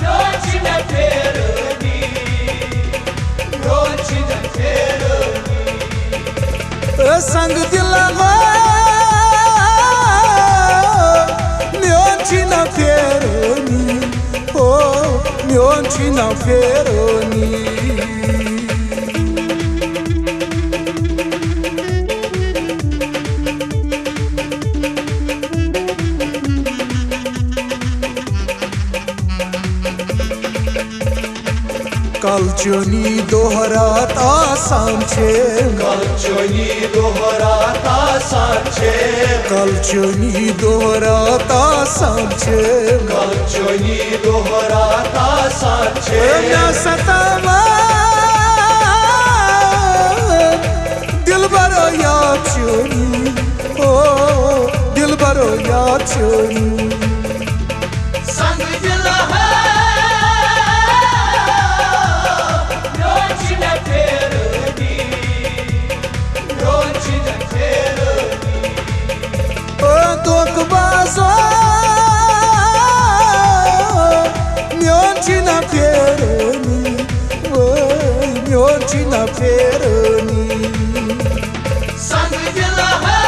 म्योची न फेरनी म्योची न फेरनी संग दिला म्योची न फेरनी ओ म्योची न फेरनी कलचनी दोहरात आसान छे कलचनी दोहरात आसान छे कलचनी दोहरात आसान छे कलचनी दोहरात आसान छे ना सतावा दिलबरो याद छोनी ओ दिलबरो याद छोनी संग दिला है म्योची न फेरनी म्योची न फेरनी ओ दोकबाजो म्योची न फेरनी ओ म्योची न फेरनी संग दिला है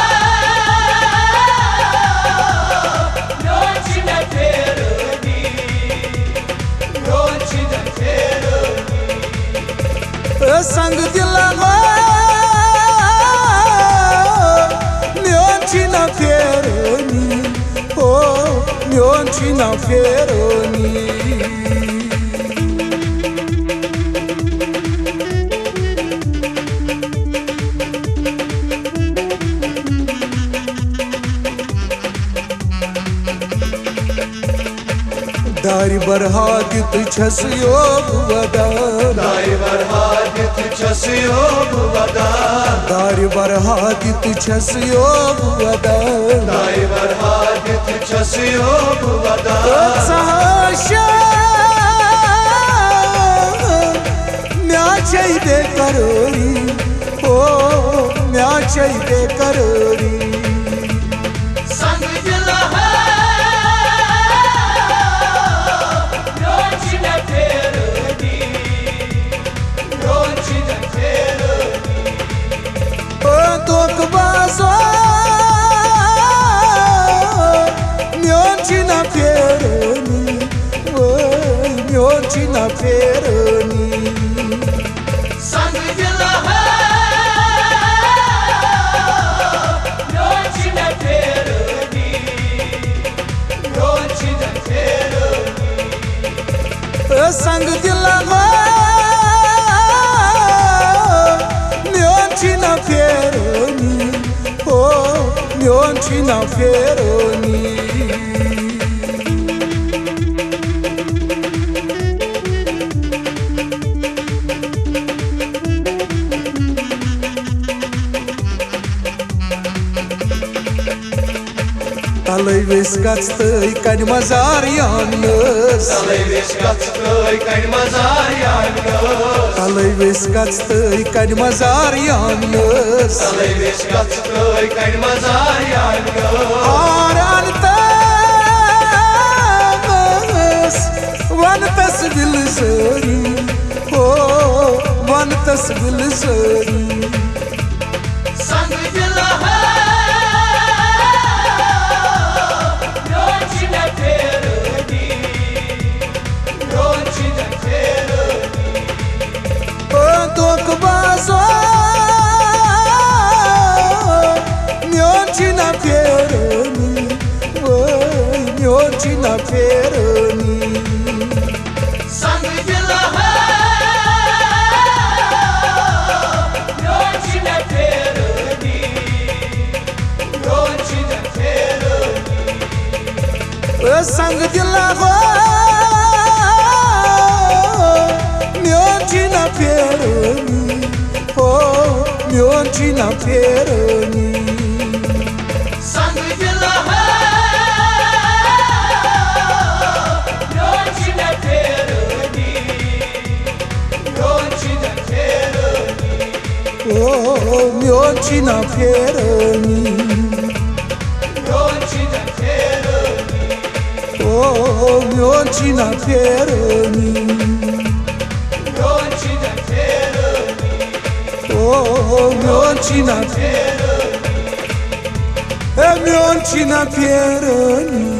mioncina Fieroni. Dari barhadit çes yok vadan, Dari barhadit çes yok vadan, Dari barhadit çes yok vadan, Dari barhadit çes yok vadan. Sahaşa mya çeyde karori, oh mya çeyde karori. Sangi dila Tokbazo mioncina Fieroni, oy mioncina Fieroni. Sangi dila mioncina Fieroni, mioncina Fieroni. Sang dilago mioncina Fieroni, oh mioncina Fieroni. Talai vescați tăi ca-n mazarianăs, Talai vescați tăi ca-n mazarianăs, Talai vescați tăi ca-n mazarianăs, Talai vescați tăi ca-n mazarianăs. Aran tămăs, vantas vilzări, oh, vantas vilzări. Sangi dila mioncina Fieroni, mioncina Fieroni. Tokbazo mioncina Fieroni, oy mioncina Fieroni. Sangi dila mioncina Fieroni, mioncina Fieroni. Sang dilago mioncina Fieroni, oh mioncina Fieroni. Sangi dila mioncina Fieroni, mioncina Fieroni. Oh mioncina Fieroni, Mioncina Fieroni, oh mioncina Fieroni, mioncina Fieroni, oh mioncina Fieroni. Mioncina Fieroni.